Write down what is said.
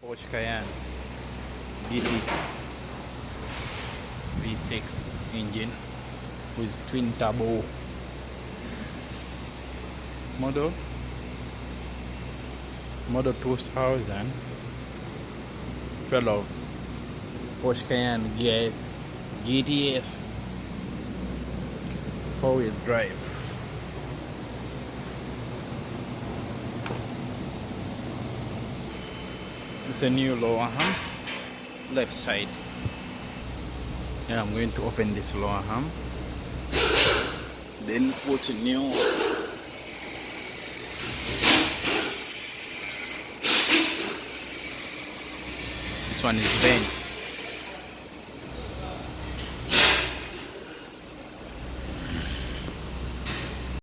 Porsche Cayenne GT V6 engine with twin turbo model 2012 Porsche Cayenne GTS 4-wheel drive. It's a new lower arm, left side. And I'm going to open this lower arm, then put a new this one is bent.